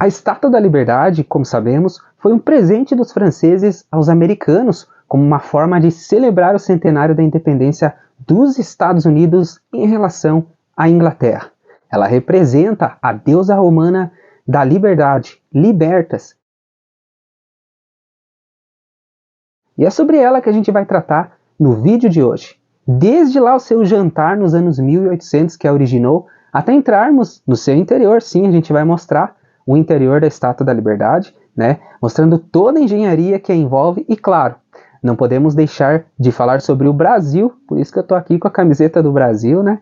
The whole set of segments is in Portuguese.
A Estátua da Liberdade, como sabemos, foi um presente dos franceses aos americanos como uma forma de celebrar o centenário da independência dos Estados Unidos em relação à Inglaterra. Ela representa a deusa romana da liberdade, Libertas. E é sobre ela que a gente vai tratar no vídeo de hoje. Desde lá o seu jantar nos anos 1800 que a originou, até entrarmos no seu interior, sim, a gente vai mostrar o interior da Estátua da Liberdade, né? Mostrando toda a engenharia que a envolve e, claro, não podemos deixar de falar sobre o Brasil, por isso que eu estou aqui com a camiseta do Brasil, né?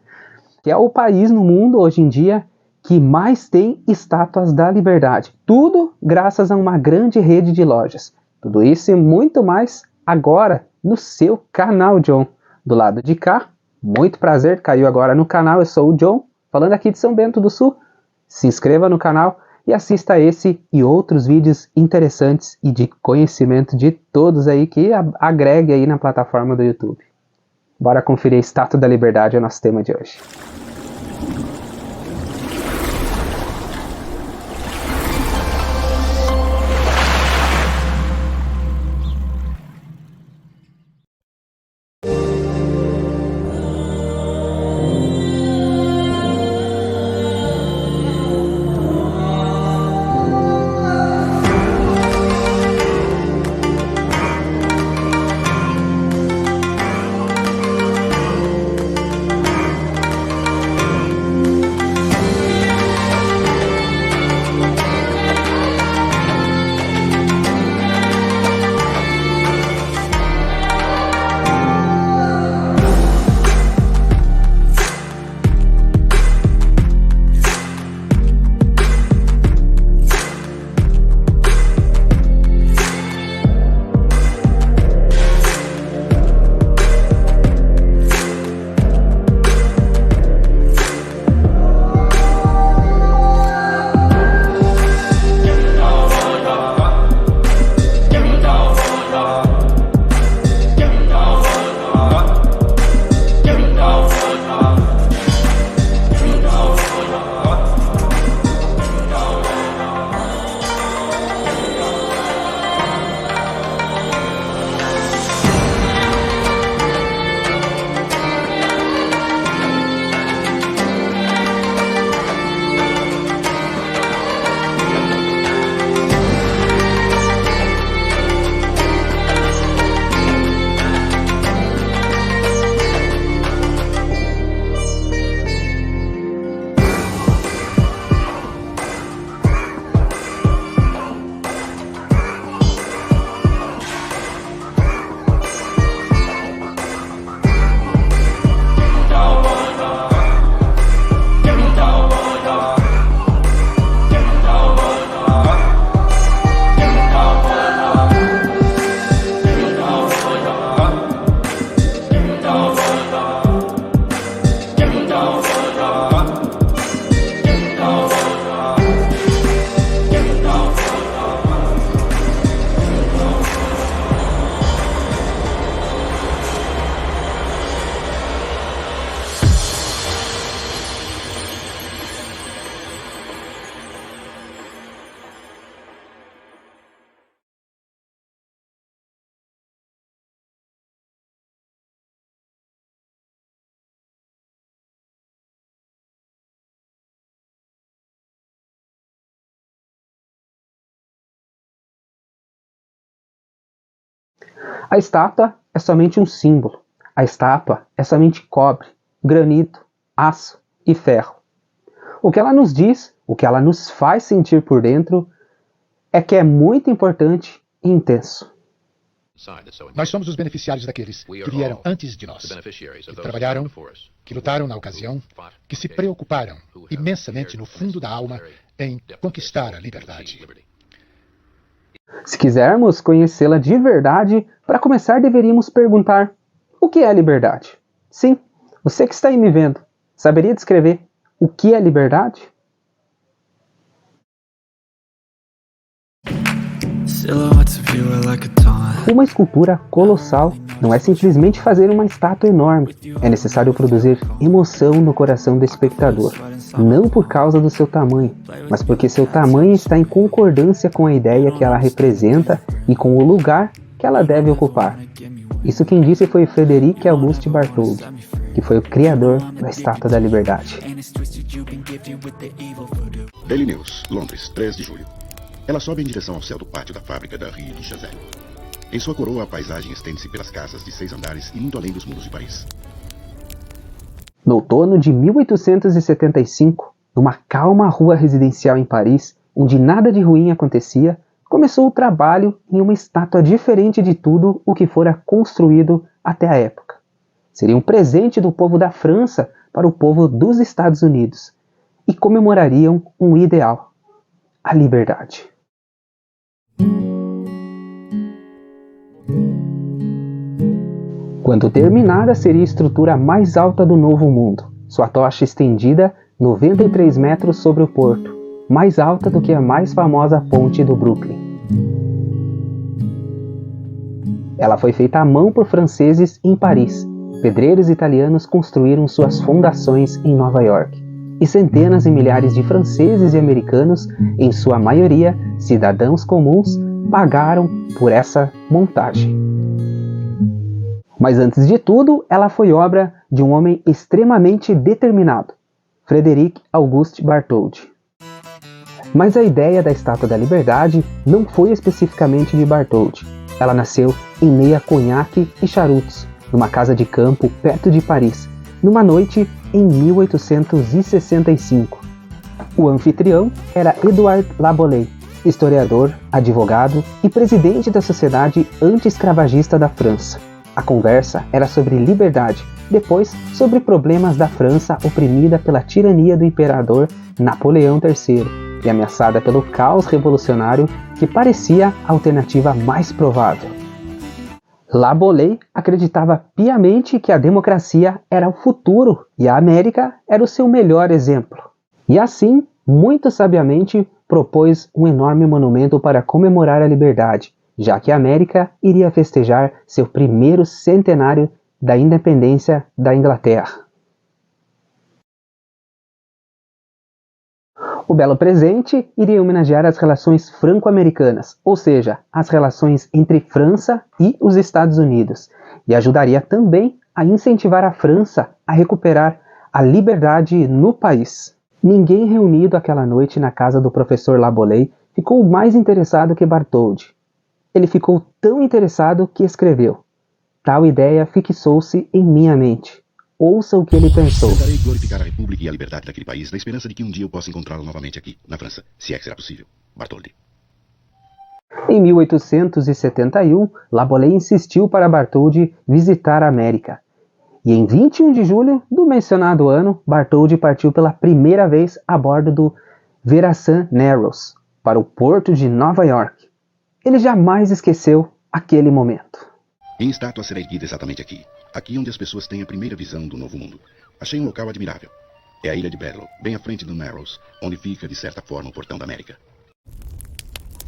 Que é o país no mundo hoje em dia que mais tem estátuas da liberdade. Tudo graças a uma grande rede de lojas. Tudo isso e muito mais agora no seu canal, John. Do lado de cá, muito prazer, caiu agora no canal, eu sou o John, falando aqui de São Bento do Sul. Se inscreva no canal e assista esse e outros vídeos interessantes e de conhecimento de todos aí que agregue aí na plataforma do YouTube. Bora conferir a Estátua da Liberdade, é o nosso tema de hoje. A estátua é somente um símbolo. A estátua é somente cobre, granito, aço e ferro. O que ela nos diz, o que ela nos faz sentir por dentro, é que é muito importante e intenso. Nós somos os beneficiários daqueles que vieram antes de nós, que trabalharam, que lutaram na ocasião, que se preocuparam imensamente no fundo da alma em conquistar a liberdade. Se quisermos conhecê-la de verdade, para começar deveríamos perguntar: o que é liberdade? Sim, você que está aí me vendo, saberia descrever o que é liberdade? Uma escultura colossal não é simplesmente fazer uma estátua enorme, é necessário produzir emoção no coração do espectador, não por causa do seu tamanho, mas porque seu tamanho está em concordância com a ideia que ela representa e com o lugar que ela deve ocupar. Isso quem disse foi Frederic Auguste Bartholdi, que foi o criador da Estátua da Liberdade. Daily News, Londres, 3 de julho. Ela sobe em direção ao céu do pátio da fábrica da Rue de Chazelle. Em sua coroa, a paisagem estende-se pelas casas de 6 andares e muito além dos muros de Paris. No outono de 1875, numa calma rua residencial em Paris, onde nada de ruim acontecia, começou o trabalho em uma estátua diferente de tudo o que fora construído até a época. Seria um presente do povo da França para o povo dos Estados Unidos e comemorariam um ideal: a liberdade. Quando terminada, seria a estrutura mais alta do Novo Mundo, sua tocha estendida 93 metros sobre o porto, mais alta do que a mais famosa ponte do Brooklyn. Ela foi feita à mão por franceses em Paris. Pedreiros italianos construíram suas fundações em Nova York. E centenas e milhares de franceses e americanos, em sua maioria cidadãos comuns, pagaram por essa montagem. Mas antes de tudo, ela foi obra de um homem extremamente determinado, Frederic Auguste Bartholdi. Mas a ideia da Estátua da Liberdade não foi especificamente de Bartholdi. Ela nasceu em meio a conhaque e charutos, numa casa de campo perto de Paris, numa noite em 1865. O anfitrião era Edouard Laboulaye, historiador, advogado e presidente da Sociedade Anti-Escravagista da França. A conversa era sobre liberdade, depois sobre problemas da França oprimida pela tirania do imperador Napoleão III e ameaçada pelo caos revolucionário que parecia a alternativa mais provável. Laboulaye acreditava piamente que a democracia era o futuro e a América era o seu melhor exemplo. E assim, muito sabiamente, propôs um enorme monumento para comemorar a liberdade, já que a América iria festejar seu primeiro centenário da independência da Inglaterra. O belo presente iria homenagear as relações franco-americanas, ou seja, as relações entre França e os Estados Unidos, e ajudaria também a incentivar a França a recuperar a liberdade no país. Ninguém reunido aquela noite na casa do professor Laboulaye ficou mais interessado que Bartholdi. Ele ficou tão interessado que escreveu: "Tal ideia fixou-se em minha mente. Ouça o que ele pensou. Tentarei glorificar a República e a liberdade daquele país na esperança de que um dia eu possa encontrá-lo novamente aqui, na França, se é que será possível. Bartholdi." Em 1871, Laboulaye insistiu para Bartholdi visitar a América. E em 21 de julho do mencionado ano, Bartholdi partiu pela primeira vez a bordo do Verrazano Narrows para o porto de Nova York. Ele jamais esqueceu aquele momento. Minha estátua será erguida exatamente aqui. Aqui onde as pessoas têm a primeira visão do novo mundo. Achei um local admirável. É a ilha de Bedloe, bem à frente do Narrows, onde fica, de certa forma, o portão da América.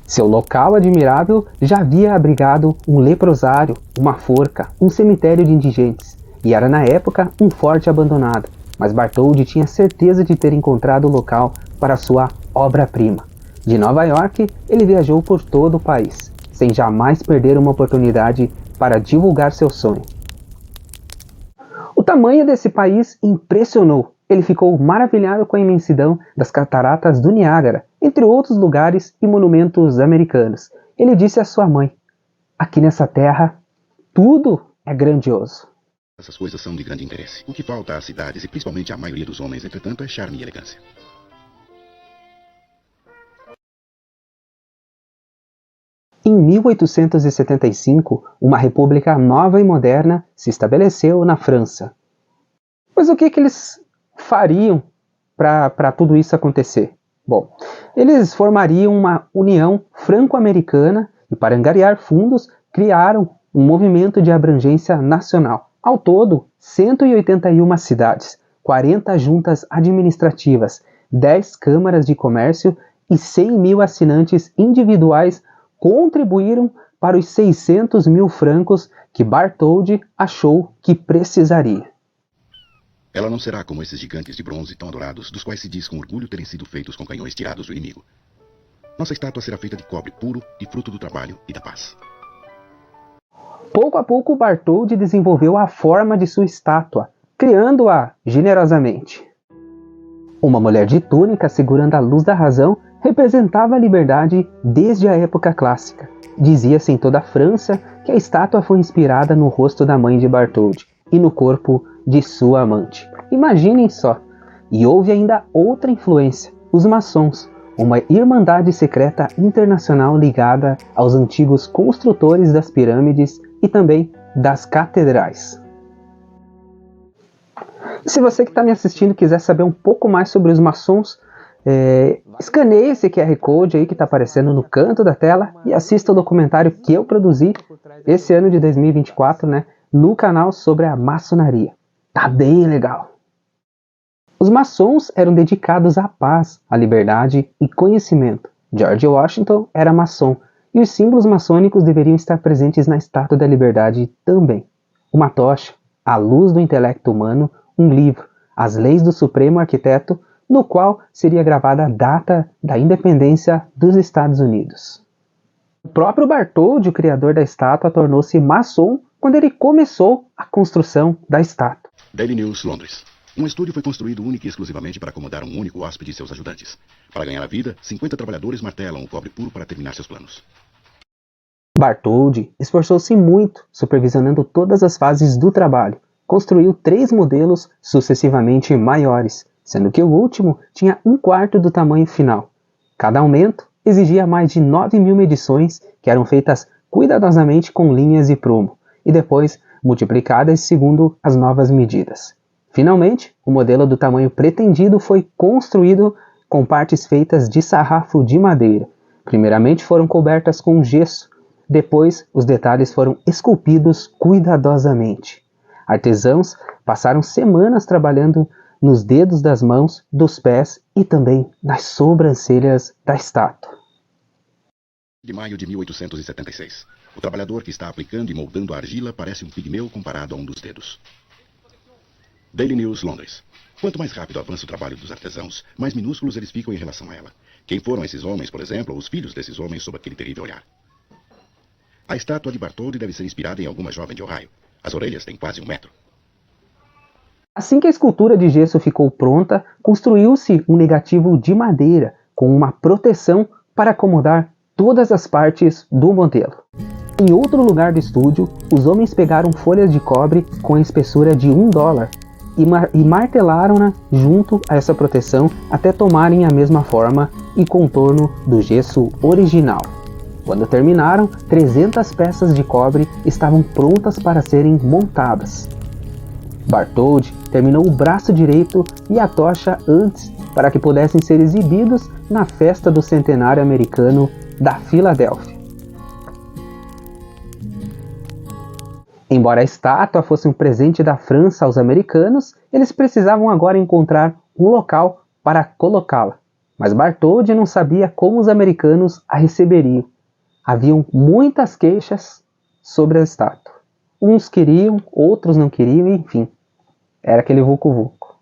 Seu local admirável já havia abrigado um leprosário, uma forca, um cemitério de indigentes, e era na época um forte abandonado, mas Bartholdi tinha certeza de ter encontrado o local para sua obra-prima. De Nova York, ele viajou por todo o país, sem jamais perder uma oportunidade para divulgar seu sonho. O tamanho desse país impressionou. Ele ficou maravilhado com a imensidão das cataratas do Niágara, entre outros lugares e monumentos americanos. Ele disse à sua mãe: "Aqui nessa terra, tudo é grandioso." Essas coisas são de grande interesse. O que falta às cidades, e principalmente à maioria dos homens, entretanto, é charme e elegância. Em 1875, uma república nova e moderna se estabeleceu na França. Mas o que eles fariam para tudo isso acontecer? Bom, eles formariam uma união franco-americana e, para angariar fundos, criaram um movimento de abrangência nacional. Ao todo, 181 cidades, 40 juntas administrativas, 10 câmaras de comércio e 100 mil assinantes individuais contribuíram para os 600 mil francos que Bartholdi achou que precisaria. Ela não será como esses gigantes de bronze tão adorados, dos quais se diz com orgulho terem sido feitos com canhões tirados do inimigo. Nossa estátua será feita de cobre puro e fruto do trabalho e da paz. Pouco a pouco, Bartholdi desenvolveu a forma de sua estátua, criando-a generosamente. Uma mulher de túnica segurando a luz da razão representava a liberdade desde a época clássica. Dizia-se em toda a França que a estátua foi inspirada no rosto da mãe de Bartholdi e no corpo de sua amante. Imaginem só! E houve ainda outra influência, os maçons, uma irmandade secreta internacional ligada aos antigos construtores das pirâmides e também das catedrais. Se você que está me assistindo quiser saber um pouco mais sobre os maçons, escaneie esse QR Code aí que está aparecendo no canto da tela e assista o documentário que eu produzi esse ano de 2024, no canal sobre a maçonaria. Tá bem legal. Os maçons eram dedicados à paz, à liberdade e conhecimento. George Washington era maçom e os símbolos maçônicos deveriam estar presentes na Estátua da Liberdade também. Uma tocha, a luz do intelecto humano, um livro, As Leis do Supremo Arquiteto, no qual seria gravada a data da independência dos Estados Unidos. O próprio Bartholdi, o criador da estátua, tornou-se maçom quando ele começou a construção da estátua. Daily News, Londres. Um estúdio foi construído único e exclusivamente para acomodar um único hóspede e seus ajudantes. Para ganhar a vida, 50 trabalhadores martelam o cobre puro para terminar seus planos. Bartholdi esforçou-se muito, supervisionando todas as fases do trabalho. Construiu 3 modelos sucessivamente maiores, sendo que o último tinha 1/4 do tamanho final. Cada aumento exigia mais de 9.000 medições, que eram feitas cuidadosamente com linhas e prumo, e depois multiplicadas segundo as novas medidas. Finalmente, o modelo do tamanho pretendido foi construído com partes feitas de sarrafo de madeira. Primeiramente foram cobertas com gesso, depois os detalhes foram esculpidos cuidadosamente. Artesãos passaram semanas trabalhando nos dedos das mãos, dos pés e também nas sobrancelhas da estátua. De maio de 1876. O trabalhador que está aplicando e moldando a argila parece um pigmeu comparado a um dos dedos. Daily News, Londres. Quanto mais rápido avança o trabalho dos artesãos, mais minúsculos eles ficam em relação a ela. Quem foram esses homens, por exemplo, ou os filhos desses homens sob aquele terrível olhar? A estátua de Bartholdi deve ser inspirada em alguma jovem de Ohio. As orelhas têm quase 1 metro. Assim que a escultura de gesso ficou pronta, construiu-se um negativo de madeira com uma proteção para acomodar todas as partes do modelo. Em outro lugar do estúdio, os homens pegaram folhas de cobre com a espessura de $1 e martelaram-na junto a essa proteção até tomarem a mesma forma e contorno do gesso original. Quando terminaram, 300 peças de cobre estavam prontas para serem montadas. Bartholdi terminou o braço direito e a tocha antes para que pudessem ser exibidos na festa do centenário americano da Filadélfia. Embora a estátua fosse um presente da França aos americanos, eles precisavam agora encontrar um local para colocá-la. Mas Bartholdi não sabia como os americanos a receberiam. Haviam muitas queixas sobre a estátua. Uns queriam, outros não queriam, enfim. Era aquele vucu-vucu.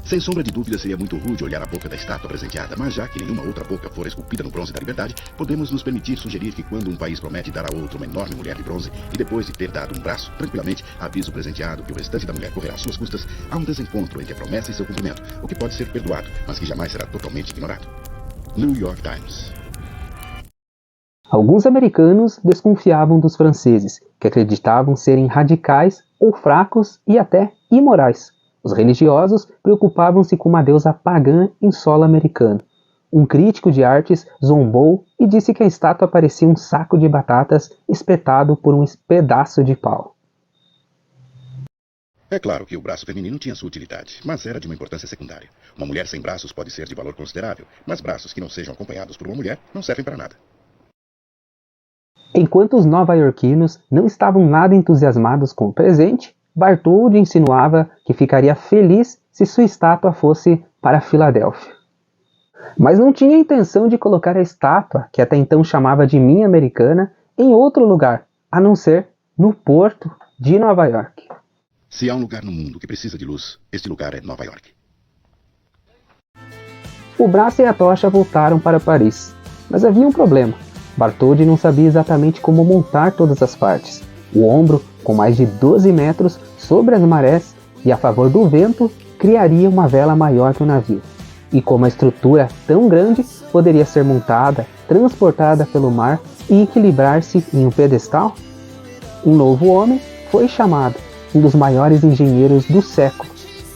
Sem sombra de dúvida, seria muito rude olhar a boca da estátua presenteada, mas já que nenhuma outra boca fora esculpida no bronze da liberdade, podemos nos permitir sugerir que quando um país promete dar a outro uma enorme mulher de bronze, e depois de ter dado um braço, tranquilamente avisa o presenteado que o restante da mulher correrá às suas custas, há um desencontro entre a promessa e seu cumprimento, o que pode ser perdoado, mas que jamais será totalmente ignorado. New York Times. Alguns americanos desconfiavam dos franceses, que acreditavam serem radicais ou fracos e até imorais. Os religiosos preocupavam-se com uma deusa pagã em solo americano. Um crítico de artes zombou e disse que a estátua parecia um saco de batatas espetado por um pedaço de pau. É claro que o braço feminino tinha sua utilidade, mas era de uma importância secundária. Uma mulher sem braços pode ser de valor considerável, mas braços que não sejam acompanhados por uma mulher não servem para nada. Enquanto os nova-iorquinos não estavam nada entusiasmados com o presente, Bartholdi insinuava que ficaria feliz se sua estátua fosse para Filadélfia. Mas não tinha intenção de colocar a estátua, que até então chamava de Minha Americana, em outro lugar, a não ser no porto de Nova York. Se há um lugar no mundo que precisa de luz, este lugar é Nova York. O braço e a tocha voltaram para Paris, mas havia um problema. Bartholdi não sabia exatamente como montar todas as partes. O ombro, com mais de 12 metros sobre as marés e a favor do vento, criaria uma vela maior que o navio. E como a estrutura tão grande, poderia ser montada, transportada pelo mar e equilibrar-se em um pedestal? Um novo homem foi chamado, um dos maiores engenheiros do século,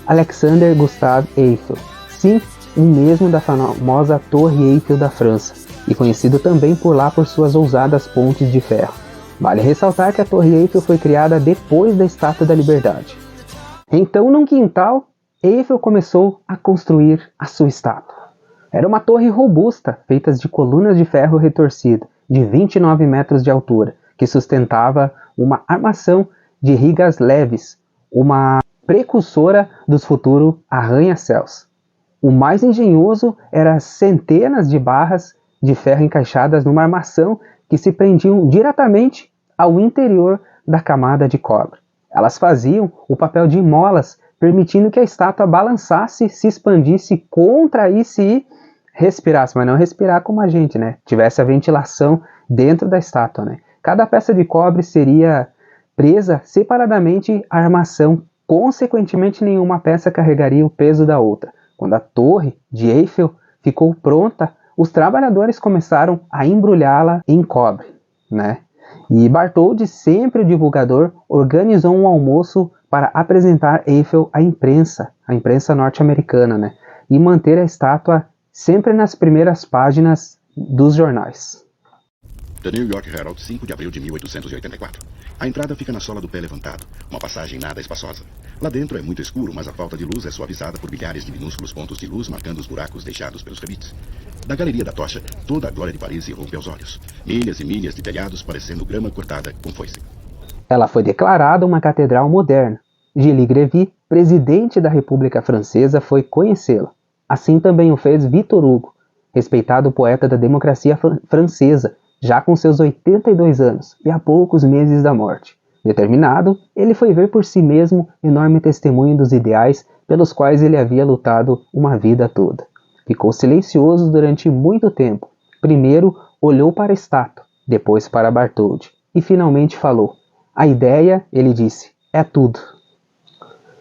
Alexander Gustave Eiffel. Sim, o mesmo da famosa Torre Eiffel da França, e conhecido também por lá por suas ousadas pontes de ferro. Vale ressaltar que a Torre Eiffel foi criada depois da Estátua da Liberdade. Então, num quintal, Eiffel começou a construir a sua estátua. Era uma torre robusta, feita de colunas de ferro retorcido, de 29 metros de altura, que sustentava uma armação de rigas leves, uma precursora dos futuros arranha-céus. O mais engenhoso era centenas de barras de ferro encaixadas numa armação que se prendiam diretamente ao interior da camada de cobre. Elas faziam o papel de molas, permitindo que a estátua balançasse, se expandisse, contraísse e respirasse, mas não respirar como a gente, né? Tivesse a ventilação dentro da estátua, né? Cada peça de cobre seria presa separadamente à armação, consequentemente nenhuma peça carregaria o peso da outra. Quando a torre de Eiffel ficou pronta, os trabalhadores começaram a embrulhá-la em cobre, né? E Bartholdi, sempre o divulgador, organizou um almoço para apresentar Eiffel à imprensa norte-americana, né? E manter a estátua sempre nas primeiras páginas dos jornais. The New York Herald, 5 de abril de 1884. A entrada fica na sola do pé levantado, uma passagem nada espaçosa. Lá dentro é muito escuro, mas a falta de luz é suavizada por milhares de minúsculos pontos de luz marcando os buracos deixados pelos rebites. Da galeria da tocha, toda a glória de Paris irrompe aos olhos. Milhas e milhas de telhados parecendo grama cortada com foice. Ela foi declarada uma catedral moderna. Gilles Grévy, presidente da República Francesa, foi conhecê-la. Assim também o fez Victor Hugo, respeitado poeta da democracia francesa, já com seus 82 anos e a poucos meses da morte. Determinado, ele foi ver por si mesmo enorme testemunho dos ideais pelos quais ele havia lutado uma vida toda. Ficou silencioso durante muito tempo. Primeiro olhou para a estátua, depois para Bartholdi, e finalmente falou. A ideia, ele disse, é tudo.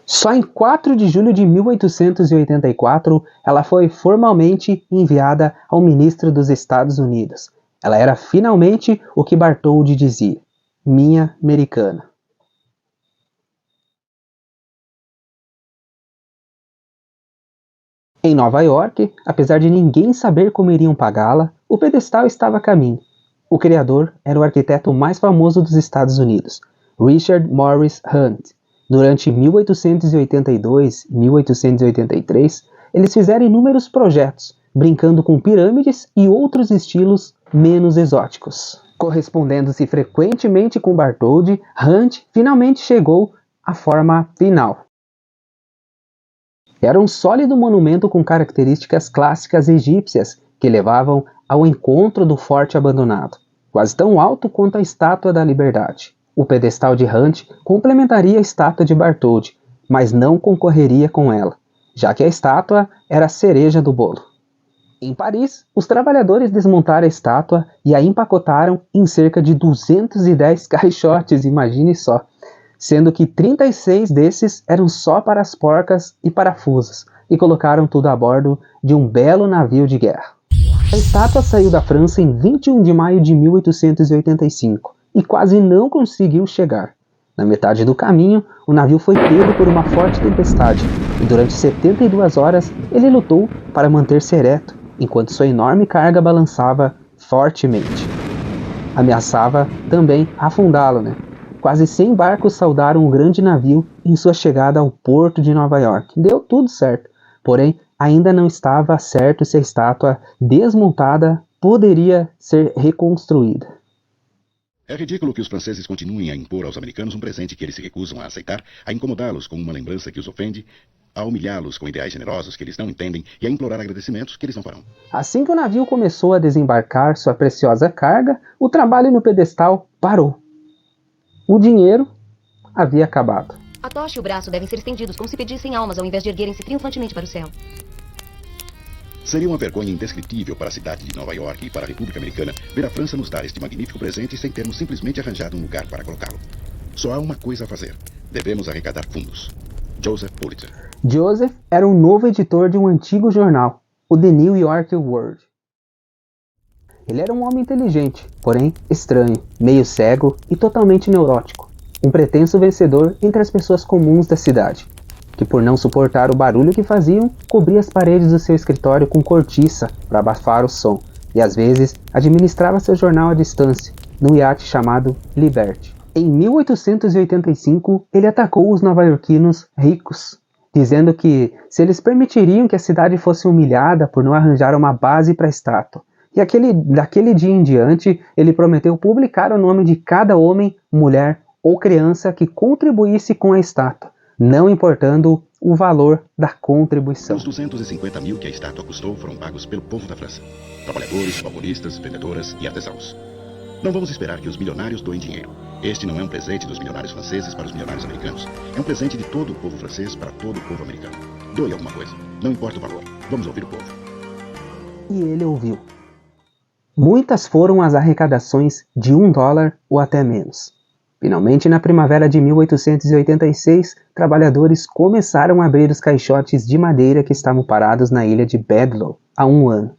Só em 4 de julho de 1884, ela foi formalmente enviada ao ministro dos Estados Unidos. Ela era finalmente o que Bartholdi dizia, Minha Americana. Em Nova York, apesar de ninguém saber como iriam pagá-la, o pedestal estava a caminho. O criador era o arquiteto mais famoso dos Estados Unidos, Richard Morris Hunt. Durante 1882 e 1883, eles fizeram inúmeros projetos, brincando com pirâmides e outros estilos menos exóticos. Correspondendo-se frequentemente com Bartholdi, Hunt finalmente chegou à forma final. Era um sólido monumento com características clássicas egípcias que levavam ao encontro do forte abandonado, quase tão alto quanto a Estátua da Liberdade. O pedestal de Hunt complementaria a estátua de Bartholdi, mas não concorreria com ela, já que a estátua era a cereja do bolo. Em Paris, os trabalhadores desmontaram a estátua e a empacotaram em cerca de 210 caixotes, imagine só, sendo que 36 desses eram só para as porcas e parafusos, e colocaram tudo a bordo de um belo navio de guerra. A estátua saiu da França em 21 de maio de 1885 e quase não conseguiu chegar. Na metade do caminho, o navio foi pego por uma forte tempestade e durante 72 horas ele lutou para manter-se ereto, enquanto sua enorme carga balançava fortemente. Ameaçava também afundá-lo, né? Quase 100 barcos saudaram o grande navio em sua chegada ao porto de Nova York. Deu tudo certo, porém ainda não estava certo se a estátua desmontada poderia ser reconstruída. É ridículo que os franceses continuem a impor aos americanos um presente que eles se recusam a aceitar, a incomodá-los com uma lembrança que os ofende, a humilhá-los com ideais generosos que eles não entendem e a implorar agradecimentos que eles não farão. Assim que o navio começou a desembarcar sua preciosa carga, o trabalho no pedestal parou. O dinheiro havia acabado. A tocha e o braço devem ser estendidos como se pedissem almas ao invés de erguerem-se triunfantemente para o céu. Seria uma vergonha indescritível para a cidade de Nova York e para a República Americana ver a França nos dar este magnífico presente sem termos simplesmente arranjado um lugar para colocá-lo. Só há uma coisa a fazer. Devemos arrecadar fundos. Joseph Pulitzer. Joseph era um novo editor de um antigo jornal, o The New York World. Ele era um homem inteligente, porém estranho, meio cego e totalmente neurótico. Um pretenso vencedor entre as pessoas comuns da cidade, que por não suportar o barulho que faziam, cobria as paredes do seu escritório com cortiça para abafar o som, e às vezes administrava seu jornal à distância, num iate chamado Liberty. Em 1885, ele atacou os nova-iorquinos ricos, dizendo que se eles permitiriam que a cidade fosse humilhada por não arranjar uma base para a estátua. E daquele dia em diante, ele prometeu publicar o nome de cada homem, mulher ou criança que contribuísse com a estátua, não importando o valor da contribuição. Os 250 mil que a estátua custou foram pagos pelo povo da França. Trabalhadores, balconistas, vendedoras e artesãos. Não vamos esperar que os milionários doem dinheiro. Este não é um presente dos milionários franceses para os milionários americanos. É um presente de todo o povo francês para todo o povo americano. Doe alguma coisa. Não importa o valor. Vamos ouvir o povo. E ele ouviu. Muitas foram as arrecadações de $1 ou até menos. Finalmente, na primavera de 1886, trabalhadores começaram a abrir os caixotes de madeira que estavam parados na ilha de Bedloe há 1 ano.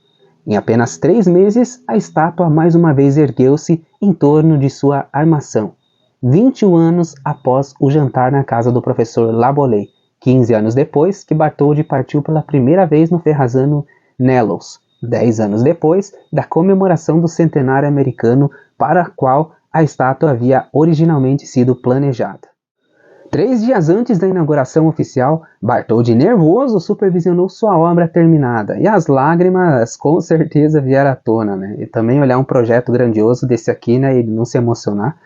Em apenas 3 meses, a estátua mais uma vez ergueu-se em torno de sua armação, 21 anos após o jantar na casa do professor Laboulaye, 15 anos depois que Bartholdi partiu pela primeira vez no ferrazano Nellos, 10 anos depois da comemoração do centenário americano para a qual a estátua havia originalmente sido planejada. 3 dias antes da inauguração oficial, Bartholdi, nervoso, supervisionou sua obra terminada, e as lágrimas com certeza vieram à tona, né? E também olhar um projeto grandioso desse aqui, né, e não se emocionar.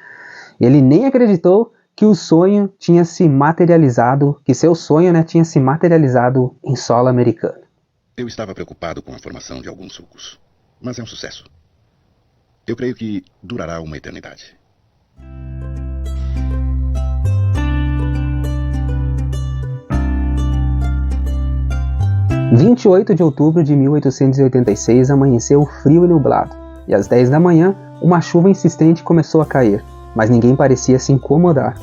Ele nem acreditou que o sonho tinha se materializado, que seu sonho, né, tinha se materializado em solo americano. Eu estava preocupado com a formação de alguns sulcos, mas é um sucesso. Eu creio que durará uma eternidade. 28 de outubro de 1886 amanheceu frio e nublado, e às 10 da manhã uma chuva insistente começou a cair, mas ninguém parecia se incomodar.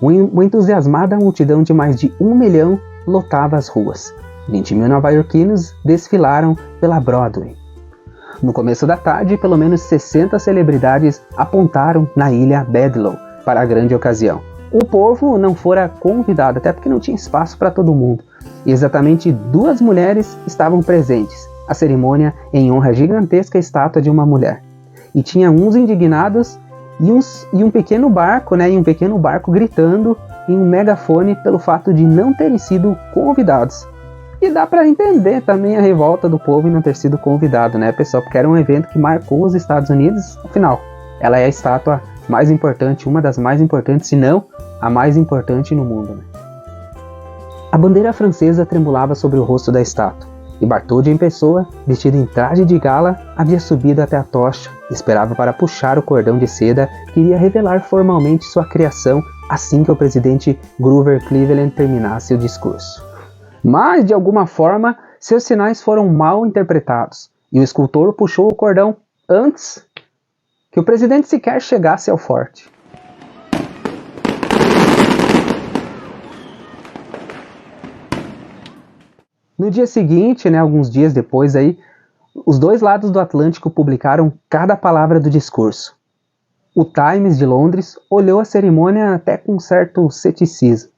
Uma entusiasmada multidão de mais de 1 milhão lotava as ruas. 20 mil nova-iorquinos desfilaram pela Broadway. No começo da tarde, pelo menos 60 celebridades apontaram na ilha Bedloe para a grande ocasião. O povo não fora convidado, até porque não tinha espaço para todo mundo. E exatamente 2 mulheres estavam presentes. A cerimônia em honra à gigantesca estátua de uma mulher. E tinha uns indignados e um pequeno barco, né? E um pequeno barco gritando em um megafone pelo fato de não terem sido convidados. E dá para entender também a revolta do povo em não ter sido convidado, né, pessoal? Porque era um evento que marcou os Estados Unidos. Afinal, ela é a estátua mais importante, uma das mais importantes, se não a mais importante no mundo, né? A bandeira francesa tremulava sobre o rosto da estátua, e Bartholdi em pessoa, vestido em traje de gala, havia subido até a tocha e esperava para puxar o cordão de seda que iria revelar formalmente sua criação assim que o presidente Grover Cleveland terminasse o discurso. Mas, de alguma forma, seus sinais foram mal interpretados, e o escultor puxou o cordão antes que o presidente sequer chegasse ao forte. No dia seguinte, né, alguns dias depois, os 2 lados do Atlântico publicaram cada palavra do discurso. O Times de Londres olhou a cerimônia até com certo ceticismo.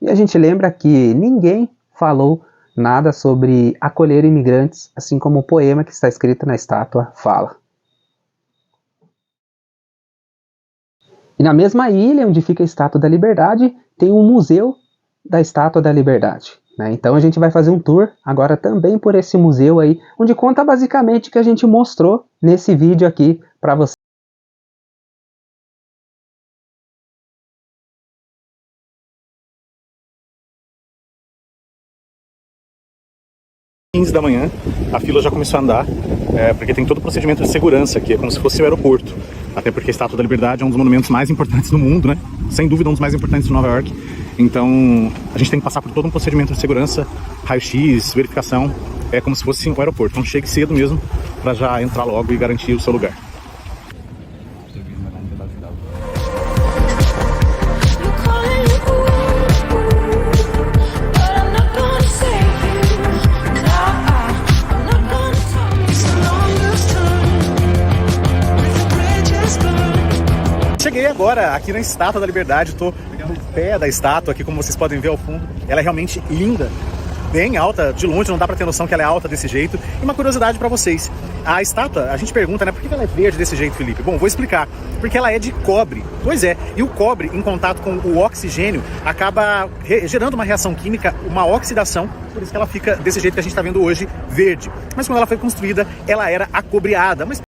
E a gente lembra que ninguém falou nada sobre acolher imigrantes, assim como o poema que está escrito na estátua fala. E na mesma ilha onde fica a Estátua da Liberdade, tem um museu da Estátua da Liberdade, né? Então a gente vai fazer um tour agora também por esse museu aí, onde conta basicamente o que a gente mostrou nesse vídeo aqui para você. 15 da manhã, a fila já começou a andar, porque tem todo o procedimento de segurança aqui, é como se fosse o aeroporto. Até porque a Estátua da Liberdade é um dos monumentos mais importantes do mundo, né? Sem dúvida um dos mais importantes de Nova York. Então a gente tem que passar por todo um procedimento de segurança, raio-x, verificação, é como se fosse um aeroporto. Então chegue cedo mesmo para já entrar logo e garantir o seu lugar. Cheguei agora aqui na Estátua da Liberdade, estou no pé da estátua aqui, como vocês podem ver ao fundo. Ela é realmente linda, bem alta, de longe não dá pra ter noção que ela é alta desse jeito. E uma curiosidade pra vocês, a estátua, a gente pergunta, né, por que ela é verde desse jeito, Felipe? Bom, vou explicar, porque ela é de cobre. Pois é, e o cobre em contato com o oxigênio acaba gerando uma reação química, uma oxidação, por isso que ela fica desse jeito que a gente tá vendo hoje, verde. Mas quando ela foi construída, ela era acobreada. Mas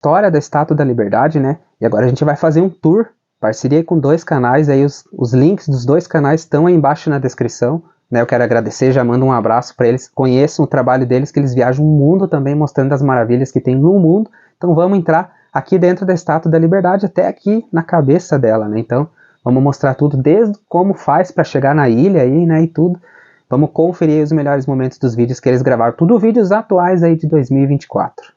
História da Estátua da Liberdade, né? E agora a gente vai fazer um tour, parceria com 2 canais, aí os links dos 2 canais estão aí embaixo na descrição, né? Eu quero agradecer, já mando um abraço para eles, conheçam o trabalho deles, que eles viajam o mundo também, mostrando as maravilhas que tem no mundo. Então vamos entrar aqui dentro da Estátua da Liberdade, até aqui na cabeça dela, né? Então vamos mostrar tudo, desde como faz para chegar na ilha aí, né? E tudo. Vamos conferir os melhores momentos dos vídeos que eles gravaram, tudo vídeos atuais aí de 2024.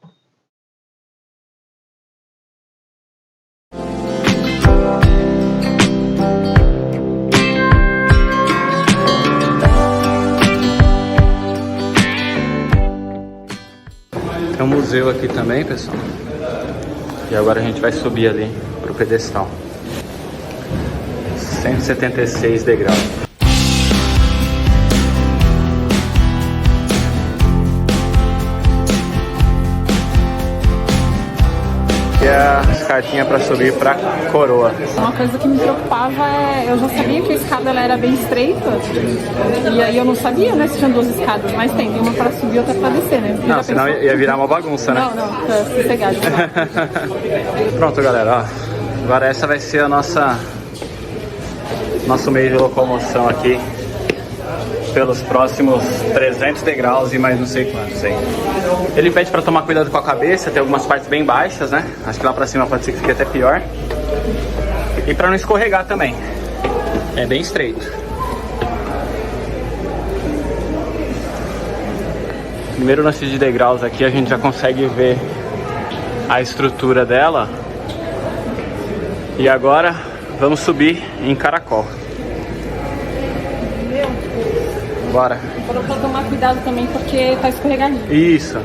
Tem um museu aqui também, pessoal. E agora a gente vai subir ali pro pedestal. 176 degraus. E as cartinhas para subir pra coroa. Uma coisa que me preocupava eu já sabia que a escada ela era bem estreita, e aí eu não sabia, né, se tinha 2 escadas, mas tem uma para subir e outra para descer, né? Não, senão ia virar uma bagunça, né? Não, tá sossegado. Pronto, galera, ó. Agora essa vai ser a nosso meio de locomoção aqui pelos próximos 300 degraus e mais não sei quantos aí. Ele pede pra tomar cuidado com a cabeça, tem algumas partes bem baixas, né? Acho que lá pra cima pode ser que fique até pior. E pra não escorregar também. É bem estreito. Primeiro lance de degraus aqui, a gente já consegue ver a estrutura dela. E agora vamos subir em caracol. Bora. Falou pra tomar cuidado também porque tá escorregadinho. Isso.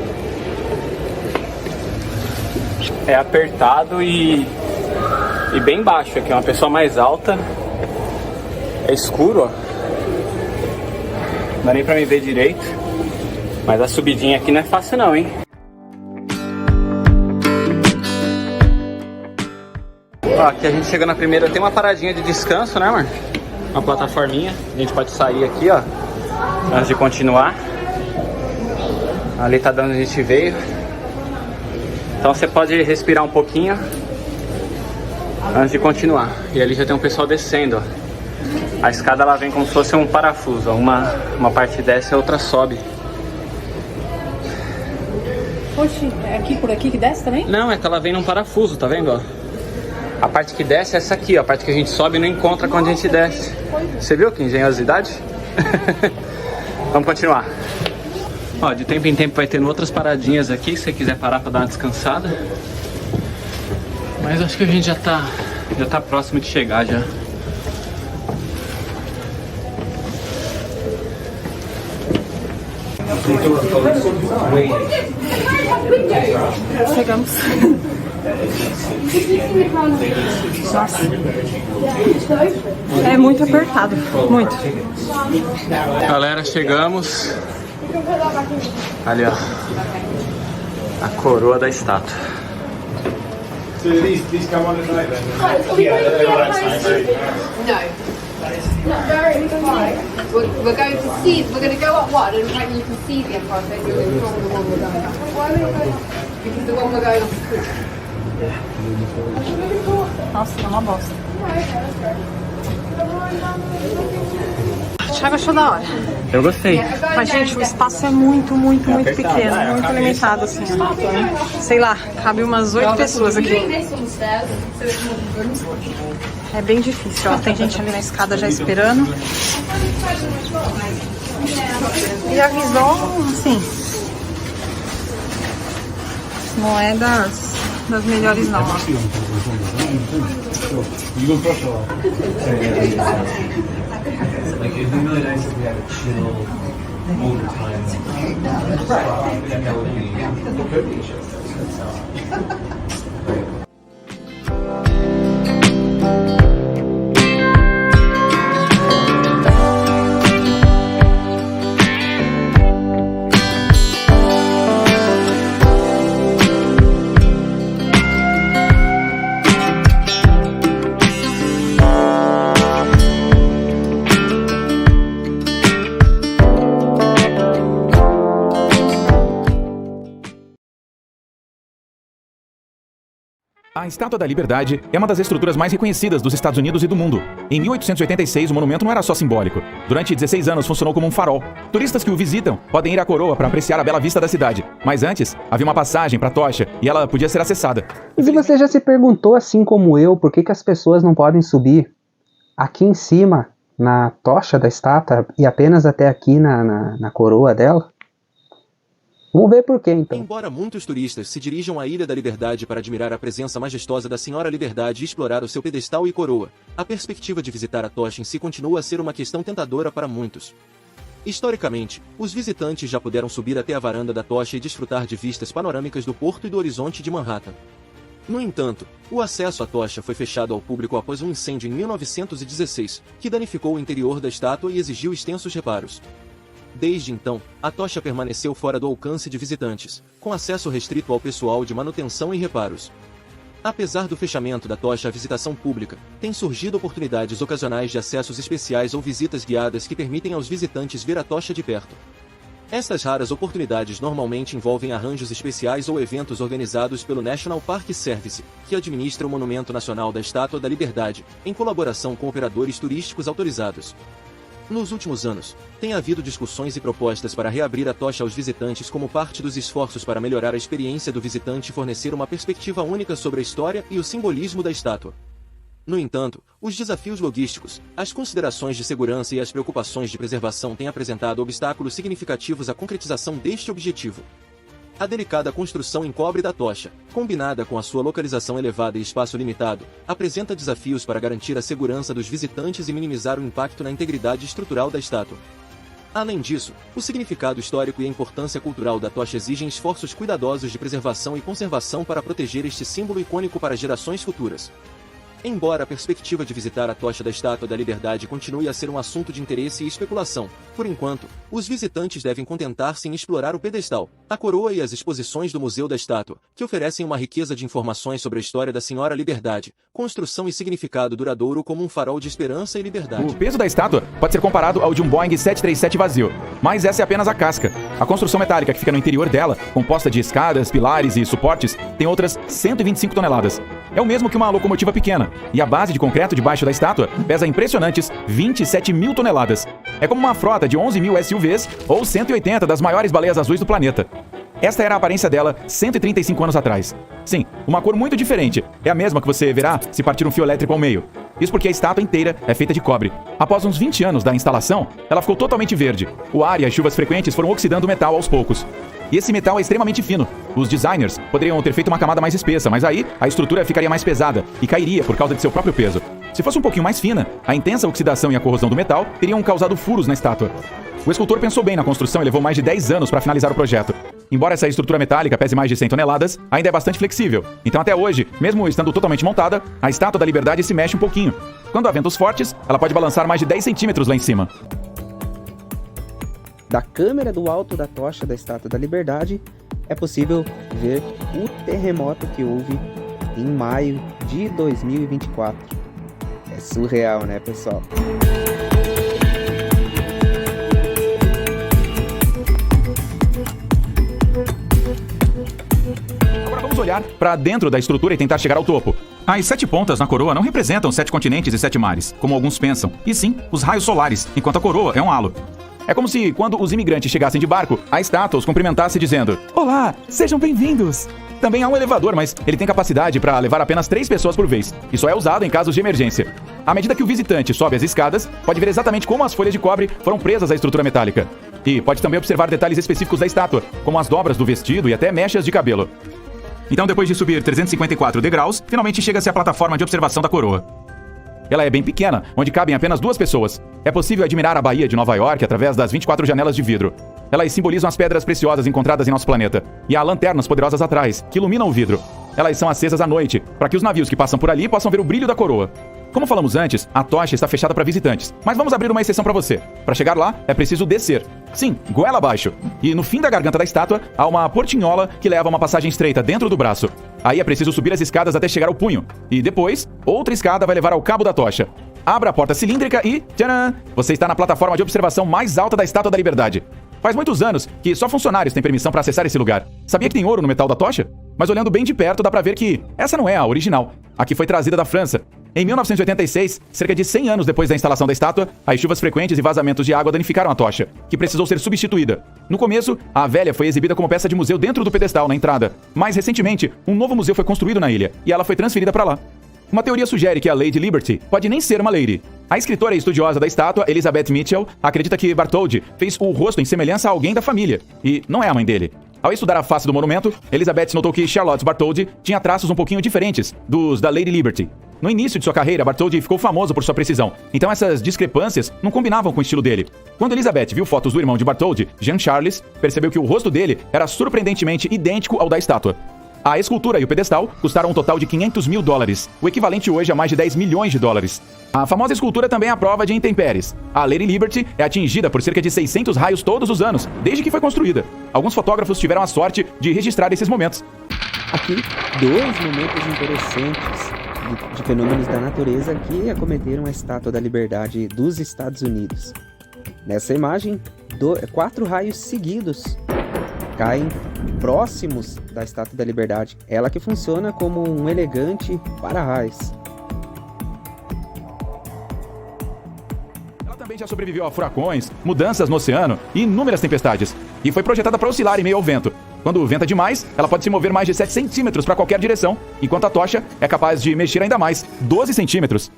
É apertado e bem baixo aqui. Uma pessoa mais alta. É escuro, ó. Não dá nem pra me ver direito. Mas a subidinha aqui não é fácil não, hein? Ó, aqui a gente chegou na primeira. Tem uma paradinha de descanso, né, amor? Uma plataforminha. A gente pode sair aqui, ó, antes de continuar. Ali tá dando onde a gente veio. Então você pode respirar um pouquinho antes de continuar. E ali já tem um pessoal descendo, ó. A escada ela vem como se fosse um parafuso, ó. Uma parte desce e a outra sobe. Oxi, é aqui por aqui que desce também? Não, é que ela vem num parafuso, tá vendo, ó? A parte que desce é essa aqui, ó. A parte que a gente sobe não encontra quando a gente desce. Você viu que engenhosidade? Vamos continuar. Ó, de tempo em tempo vai tendo outras paradinhas aqui, se você quiser parar pra dar uma descansada. Mas acho que a gente já tá próximo de chegar já. Chegamos. Nossa. É muito apertado, muito. Galera, chegamos. Ali, ó. A coroa da estátua. We're going to see. We're going to go up one, and when you can see the Empire State Building from the one we're going up. Because the one we're going up is cool. Nossa, é uma bosta. Thiago achou da hora. Eu gostei. Mas, gente, o espaço é muito, muito, muito pequeno, muito limitado, assim. Sei lá, cabe umas 8 pessoas aqui. É bem difícil, ó. Tem gente ali na escada já esperando. E a visão, assim, não é das melhores, não. A Estátua da Liberdade é uma das estruturas mais reconhecidas dos Estados Unidos e do mundo. Em 1886, o monumento não era só simbólico. Durante 16 anos funcionou como um farol. Turistas que o visitam podem ir à coroa para apreciar a bela vista da cidade. Mas antes, havia uma passagem para a tocha e ela podia ser acessada. E se você já se perguntou, assim como eu, por que as pessoas não podem subir aqui em cima, na tocha da estátua, e apenas até aqui na coroa dela? Vamos ver por quê, então. Embora muitos turistas se dirijam à Ilha da Liberdade para admirar a presença majestosa da Senhora Liberdade e explorar o seu pedestal e coroa, a perspectiva de visitar a tocha em si continua a ser uma questão tentadora para muitos. Historicamente, os visitantes já puderam subir até a varanda da tocha e desfrutar de vistas panorâmicas do porto e do horizonte de Manhattan. No entanto, o acesso à tocha foi fechado ao público após um incêndio em 1916, que danificou o interior da estátua e exigiu extensos reparos. Desde então, a tocha permaneceu fora do alcance de visitantes, com acesso restrito ao pessoal de manutenção e reparos. Apesar do fechamento da tocha à visitação pública, têm surgido oportunidades ocasionais de acessos especiais ou visitas guiadas que permitem aos visitantes ver a tocha de perto. Estas raras oportunidades normalmente envolvem arranjos especiais ou eventos organizados pelo National Park Service, que administra o Monumento Nacional da Estátua da Liberdade, em colaboração com operadores turísticos autorizados. Nos últimos anos, tem havido discussões e propostas para reabrir a tocha aos visitantes como parte dos esforços para melhorar a experiência do visitante e fornecer uma perspectiva única sobre a história e o simbolismo da estátua. No entanto, os desafios logísticos, as considerações de segurança e as preocupações de preservação têm apresentado obstáculos significativos à concretização deste objetivo. A delicada construção em cobre da tocha, combinada com a sua localização elevada e espaço limitado, apresenta desafios para garantir a segurança dos visitantes e minimizar o impacto na integridade estrutural da estátua. Além disso, o significado histórico e a importância cultural da tocha exigem esforços cuidadosos de preservação e conservação para proteger este símbolo icônico para gerações futuras. Embora a perspectiva de visitar a tocha da Estátua da Liberdade continue a ser um assunto de interesse e especulação, por enquanto, os visitantes devem contentar-se em explorar o pedestal, a coroa e as exposições do Museu da Estátua, que oferecem uma riqueza de informações sobre a história da Senhora Liberdade, construção e significado duradouro como um farol de esperança e liberdade. O peso da estátua pode ser comparado ao de um Boeing 737 vazio, mas essa é apenas a casca. A construção metálica que fica no interior dela, composta de escadas, pilares e suportes, tem outras 125 toneladas. É o mesmo que uma locomotiva pequena, e a base de concreto debaixo da estátua pesa impressionantes 27 mil toneladas. É como uma frota de 11 mil SUVs ou 180 das maiores baleias azuis do planeta. Esta era a aparência dela 135 anos atrás. Sim, uma cor muito diferente. É a mesma que você verá se partir um fio elétrico ao meio. Isso porque a estátua inteira é feita de cobre. Após uns 20 anos da instalação, ela ficou totalmente verde. O ar e as chuvas frequentes foram oxidando o metal aos poucos. E esse metal é extremamente fino. Os designers poderiam ter feito uma camada mais espessa, mas aí a estrutura ficaria mais pesada e cairia por causa de seu próprio peso. Se fosse um pouquinho mais fina, a intensa oxidação e a corrosão do metal teriam causado furos na estátua. O escultor pensou bem na construção e levou mais de 10 anos para finalizar o projeto. Embora essa estrutura metálica pese mais de 100 toneladas, ainda é bastante flexível. Então até hoje, mesmo estando totalmente montada, a Estátua da Liberdade se mexe um pouquinho. Quando há ventos fortes, ela pode balançar mais de 10 centímetros lá em cima. Da câmera do alto da tocha da Estátua da Liberdade, é possível ver o terremoto que houve em maio de 2024. É surreal, né, pessoal? Agora vamos olhar para dentro da estrutura e tentar chegar ao topo. As 7 pontas na coroa não representam 7 continentes e 7 mares, como alguns pensam, e sim os raios solares, enquanto a coroa é um halo. É como se, quando os imigrantes chegassem de barco, a estátua os cumprimentasse dizendo: "Olá, sejam bem-vindos!" Também há um elevador, mas ele tem capacidade para levar apenas 3 pessoas por vez. E só é usado em casos de emergência. À medida que o visitante sobe as escadas, pode ver exatamente como as folhas de cobre foram presas à estrutura metálica. E pode também observar detalhes específicos da estátua, como as dobras do vestido e até mechas de cabelo. Então, depois de subir 354 degraus, finalmente chega-se à plataforma de observação da coroa. Ela é bem pequena, onde cabem apenas 2 pessoas. É possível admirar a Baía de Nova York através das 24 janelas de vidro. Elas simbolizam as pedras preciosas encontradas em nosso planeta. E há lanternas poderosas atrás, que iluminam o vidro. Elas são acesas à noite, para que os navios que passam por ali possam ver o brilho da coroa. Como falamos antes, a tocha está fechada para visitantes, mas vamos abrir uma exceção para você. Para chegar lá, é preciso descer. Sim, goela abaixo. E no fim da garganta da estátua, há uma portinhola que leva a uma passagem estreita dentro do braço. Aí é preciso subir as escadas até chegar ao punho. E depois, outra escada vai levar ao cabo da tocha. Abra a porta cilíndrica e... tcharam! Você está na plataforma de observação mais alta da Estátua da Liberdade. Faz muitos anos que só funcionários têm permissão para acessar esse lugar. Sabia que tem ouro no metal da tocha? Mas olhando bem de perto dá pra ver que essa não é a original. A que foi trazida da França. Em 1986, cerca de 100 anos depois da instalação da estátua, as chuvas frequentes e vazamentos de água danificaram a tocha, que precisou ser substituída. No começo, a velha foi exibida como peça de museu dentro do pedestal na entrada. Mais recentemente, um novo museu foi construído na ilha, e ela foi transferida para lá. Uma teoria sugere que a Lady Liberty pode nem ser uma lady. A escritora e estudiosa da estátua, Elizabeth Mitchell, acredita que Bartholdi fez o rosto em semelhança a alguém da família, e não é a mãe dele. Ao estudar a face do monumento, Elizabeth notou que Charlotte Bartholdi tinha traços um pouquinho diferentes dos da Lady Liberty. No início de sua carreira, Bartholdi ficou famoso por sua precisão, então essas discrepâncias não combinavam com o estilo dele. Quando Elizabeth viu fotos do irmão de Bartholdi, Jean Charles, percebeu que o rosto dele era surpreendentemente idêntico ao da estátua. A escultura e o pedestal custaram um total de $500 mil, o equivalente hoje a mais de $10 milhões. A famosa escultura também é a prova de intempéries. A Lady Liberty é atingida por cerca de 600 raios todos os anos, desde que foi construída. Alguns fotógrafos tiveram a sorte de registrar esses momentos. Aqui, 2 momentos interessantes de fenômenos da natureza que acometeram a Estátua da Liberdade dos Estados Unidos. Nessa imagem, 4 raios seguidos caem próximos da Estátua da Liberdade, ela que funciona como um elegante para-raios. já sobreviveu a furacões, mudanças no oceano e inúmeras tempestades. E foi projetada para oscilar em meio ao vento. Quando venta demais, ela pode se mover mais de 7 centímetros para qualquer direção, enquanto a tocha é capaz de mexer ainda mais, 12 centímetros.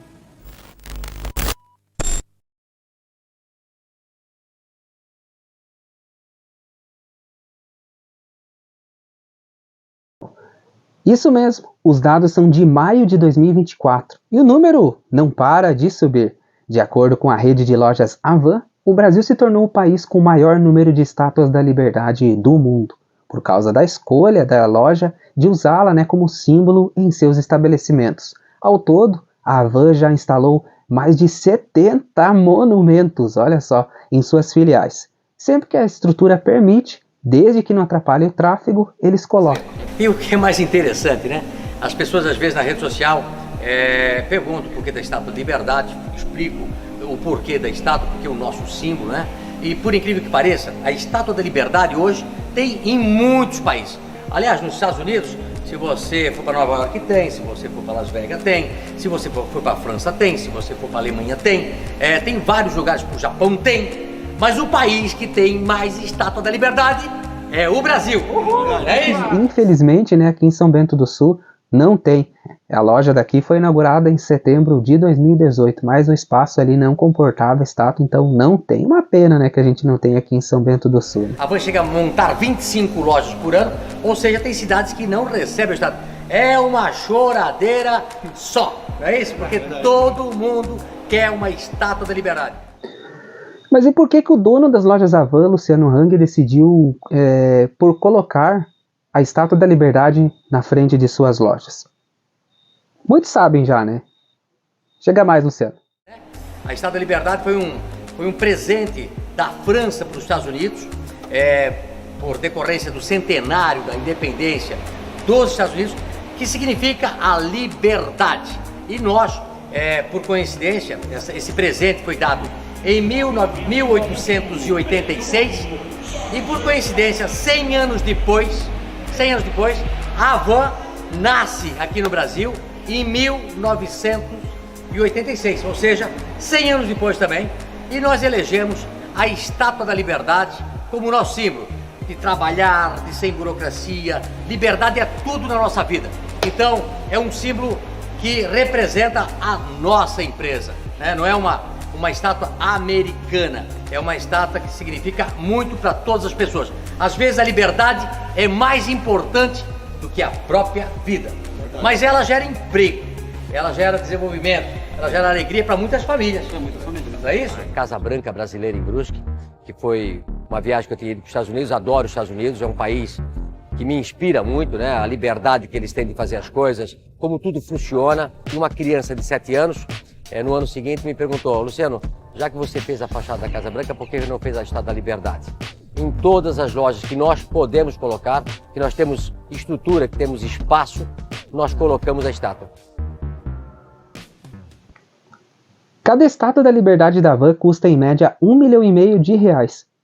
Isso mesmo, os dados são de maio de 2024 e o número não para de subir. De acordo com a rede de lojas Havan, o Brasil se tornou o país com o maior número de estátuas da liberdade do mundo, por causa da escolha da loja de usá-la, como símbolo em seus estabelecimentos. Ao todo, a Havan já instalou mais de 70 monumentos, olha só, em suas filiais. Sempre que a estrutura permite, desde que não atrapalhe o tráfego, eles colocam. E o que é mais interessante, né? As pessoas às vezes na rede social perguntam o porquê da Estátua da Liberdade, explico o porquê da estátua, porque é o nosso símbolo, né? E por incrível que pareça, a Estátua da Liberdade hoje tem em muitos países. Aliás, nos Estados Unidos, se você for para Nova York tem, se você for para Las Vegas tem, se você for para a França tem, se você for para a Alemanha tem, tem vários lugares, para o Japão tem. Mas o país que tem mais Estátua da Liberdade é o Brasil. É isso? Infelizmente, aqui em São Bento do Sul não tem. A loja daqui foi inaugurada em setembro de 2018, mas o espaço ali não comportava estátua, então não tem. Uma pena, que a gente não tem aqui em São Bento do Sul. A Havan chega a montar 25 lojas por ano, ou seja, tem cidades que não recebem a estátua. É uma choradeira só, não é isso? Porque todo mundo quer uma Estátua da Liberdade. Mas e por que o dono das lojas Havan, Luciano Hang, decidiu por colocar a Estátua da Liberdade na frente de suas lojas? Muitos sabem já, Chega mais, Luciano. A Estátua da Liberdade foi um presente da França para os Estados Unidos, por decorrência do centenário da independência dos Estados Unidos, que significa a liberdade. E nós, por coincidência, esse presente foi dado em 1886 e por coincidência 100 anos depois a Havan nasce aqui no Brasil em 1986, ou seja, 100 anos depois também, e nós elegemos a Estátua da Liberdade como nosso símbolo de trabalhar, de sem burocracia. Liberdade é tudo na nossa vida, então é um símbolo que representa a nossa empresa, não é uma estátua americana, é uma estátua que significa muito para todas as pessoas. Às vezes a liberdade é mais importante do que a própria vida, mas ela gera emprego, ela gera desenvolvimento, ela gera alegria para muitas famílias. Não é isso? Casa Branca brasileira em Brusque, que foi uma viagem que eu tinha ido para os Estados Unidos. Adoro os Estados Unidos, é um país que me inspira muito, a liberdade que eles têm de fazer as coisas, como tudo funciona. E uma criança de 7 anos, no ano seguinte, me perguntou: Luciano, já que você fez a fachada da Casa Branca, por que não fez a Estátua da Liberdade? Em todas as lojas que nós podemos colocar, que nós temos estrutura, que temos espaço, nós colocamos a estátua. Cada Estátua da Liberdade da Havan custa em média R$1,5 milhão.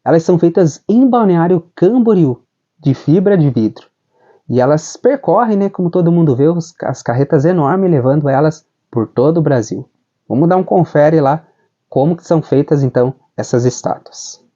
Elas são feitas em Balneário Camboriú, de fibra de vidro. E elas percorrem, como todo mundo vê, as carretas enormes, levando elas por todo o Brasil. Vamos dar um confere lá como que são feitas então essas estátuas.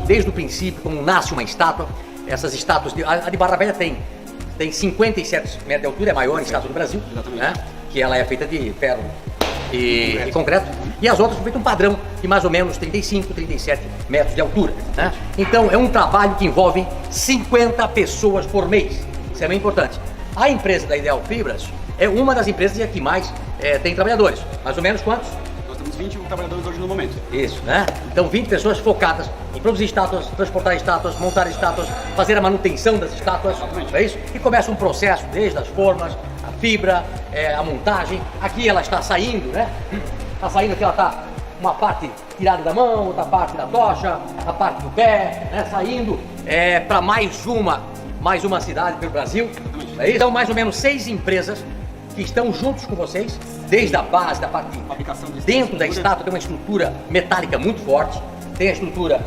Desde o princípio, como nasce uma estátua. Essas estátuas, a de Barra Velha tem tem 57 metros de altura, é a maior estátua do Brasil, né? Que ela é feita de ferro e concreto, e as outras são feitas um padrão de mais ou menos 35, 37 metros de altura, né? Então é um trabalho que envolve 50 pessoas por mês, isso é bem importante. A empresa da Ideal Fibras é uma das empresas que mais tem trabalhadores, mais ou menos quantos? Nós temos 20 trabalhadores hoje no momento. Isso, né? Então 20 pessoas focadas em produzir estátuas, transportar estátuas, montar estátuas, fazer a manutenção das estátuas, é isso? E começa um processo desde as formas, a fibra, a montagem. Aqui ela está saindo, né? Está saindo aqui, ela está uma parte tirada da mão, outra parte da tocha, a parte do pé, né? Saindo para mais uma cidade pelo Brasil. É isso? Então mais ou menos 6 empresas que estão juntos com vocês, desde a base, da parte de fabricação. Dentro da estátua tem uma estrutura metálica muito forte, tem a estrutura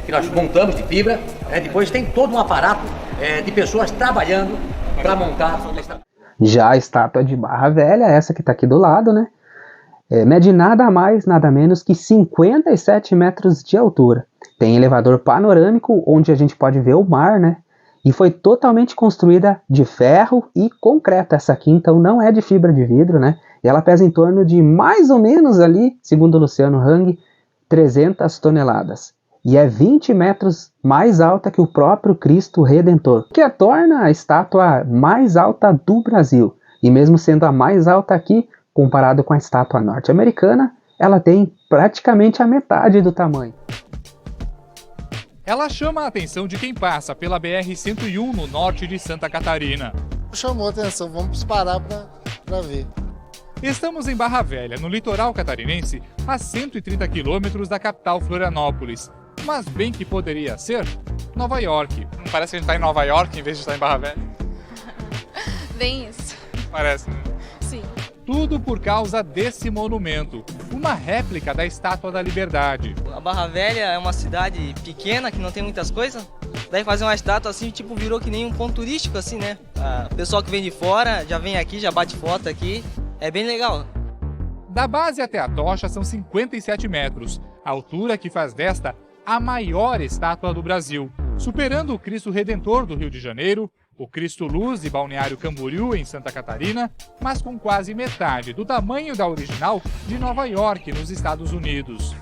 que nós montamos de fibra, depois tem todo um aparato de pessoas trabalhando para montar a estátua. Já a estátua de Barra Velha, essa que está aqui do lado, né? Mede nada mais, nada menos que 57 metros de altura. Tem elevador panorâmico, onde a gente pode ver o mar, né? E foi totalmente construída de ferro e concreto. Essa aqui, então, não é de fibra de vidro, né? E ela pesa em torno de mais ou menos ali, segundo o Luciano Hang, 300 toneladas. E é 20 metros mais alta que o próprio Cristo Redentor, que a torna a estátua mais alta do Brasil. E mesmo sendo a mais alta aqui, comparado com a estátua norte-americana, ela tem praticamente a metade do tamanho. Ela chama a atenção de quem passa pela BR-101 no norte de Santa Catarina. Chamou a atenção, vamos parar para ver. Estamos em Barra Velha, no litoral catarinense, a 130 quilômetros da capital Florianópolis. Mas bem que poderia ser Nova York. Não parece que a gente está em Nova York em vez de estar em Barra Velha? Bem isso. Parece, né? Sim. Tudo por causa desse monumento, uma réplica da Estátua da Liberdade. A Barra Velha é uma cidade pequena, que não tem muitas coisas. Daí fazer uma estátua assim, tipo, virou que nem um ponto turístico, assim, né? O pessoal que vem de fora já vem aqui, já bate foto aqui. É bem legal. Da base até a tocha são 57 metros, altura que faz desta a maior estátua do Brasil, superando o Cristo Redentor do Rio de Janeiro, o Cristo Luz de Balneário Camboriú, em Santa Catarina, mas com quase metade do tamanho da original de Nova York, nos Estados Unidos.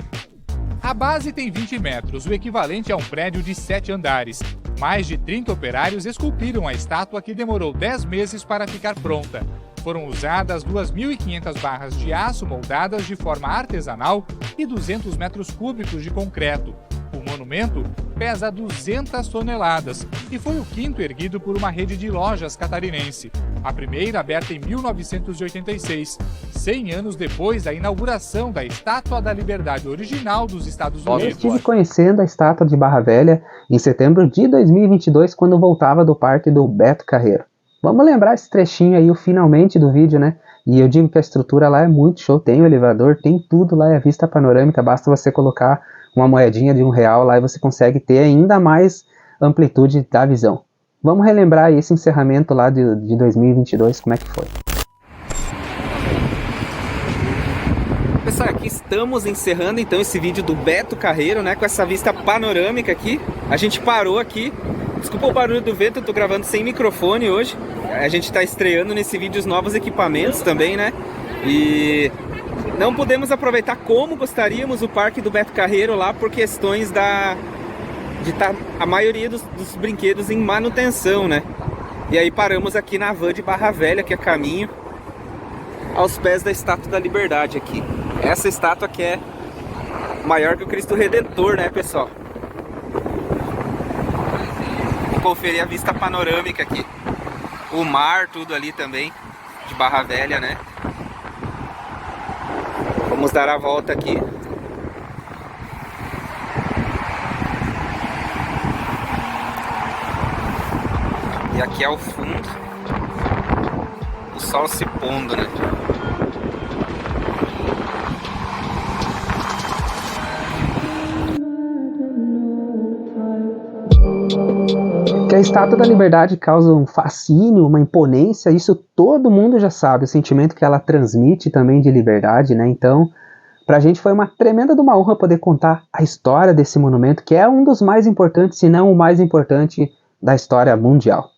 A base tem 20 metros, o equivalente a um prédio de 7 andares. Mais de 30 operários esculpiram a estátua, que demorou 10 meses para ficar pronta. Foram usadas 2.500 barras de aço moldadas de forma artesanal e 200 metros cúbicos de concreto. O monumento pesa 200 toneladas e foi o quinto erguido por uma rede de lojas catarinense. A primeira aberta em 1986, 100 anos depois da inauguração da Estátua da Liberdade original dos Estados Unidos. Eu estive conhecendo a estátua de Barra Velha em setembro de 2022, quando voltava do parque do Beto Carreiro. Vamos lembrar esse trechinho aí, o finalmente do vídeo, né? E eu digo que a estrutura lá é muito show, tem o elevador, tem tudo lá, é a vista panorâmica, basta você colocar uma moedinha de R$1 lá e você consegue ter ainda mais amplitude da visão. Vamos relembrar esse encerramento lá de 2022, como é que foi. Pessoal, aqui estamos encerrando então esse vídeo do Beto Carreiro, né, com essa vista panorâmica aqui. A gente parou aqui, desculpa o barulho do vento, eu tô gravando sem microfone hoje. A gente tá estreando nesse vídeo os novos equipamentos também, né, e não podemos aproveitar como gostaríamos o parque do Beto Carreiro lá por questões de estar a maioria dos brinquedos em manutenção, né. E aí paramos aqui na van de Barra Velha, que é caminho aos pés da Estátua da Liberdade aqui. Essa estátua que é maior que o Cristo Redentor, né, pessoal? Vou conferir a vista panorâmica aqui. O mar, tudo ali também, de Barra Velha, né? Vamos dar a volta aqui. E aqui ao fundo, o sol se pondo, né? Que a Estátua da Liberdade causa um fascínio, uma imponência, isso todo mundo já sabe, o sentimento que ela transmite também de liberdade, né? Então, pra gente foi uma tremenda de uma honra poder contar a história desse monumento, que é um dos mais importantes, se não o mais importante da história mundial.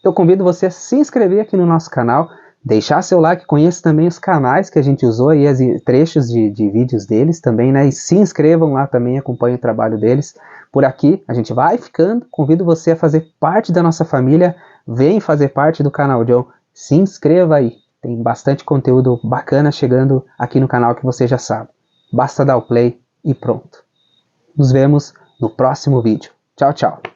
eu convido você a se inscrever aqui no nosso canal, deixar seu like, conheça também os canais que a gente usou aí, trechos de vídeos deles também, né? E se inscrevam lá também, acompanhem o trabalho deles. Por aqui, a gente vai ficando, convido você a fazer parte da nossa família, vem fazer parte do canal John, se inscreva aí, tem bastante conteúdo bacana chegando aqui no canal que você já sabe. Basta dar o play e pronto. Nos vemos no próximo vídeo. Tchau, tchau.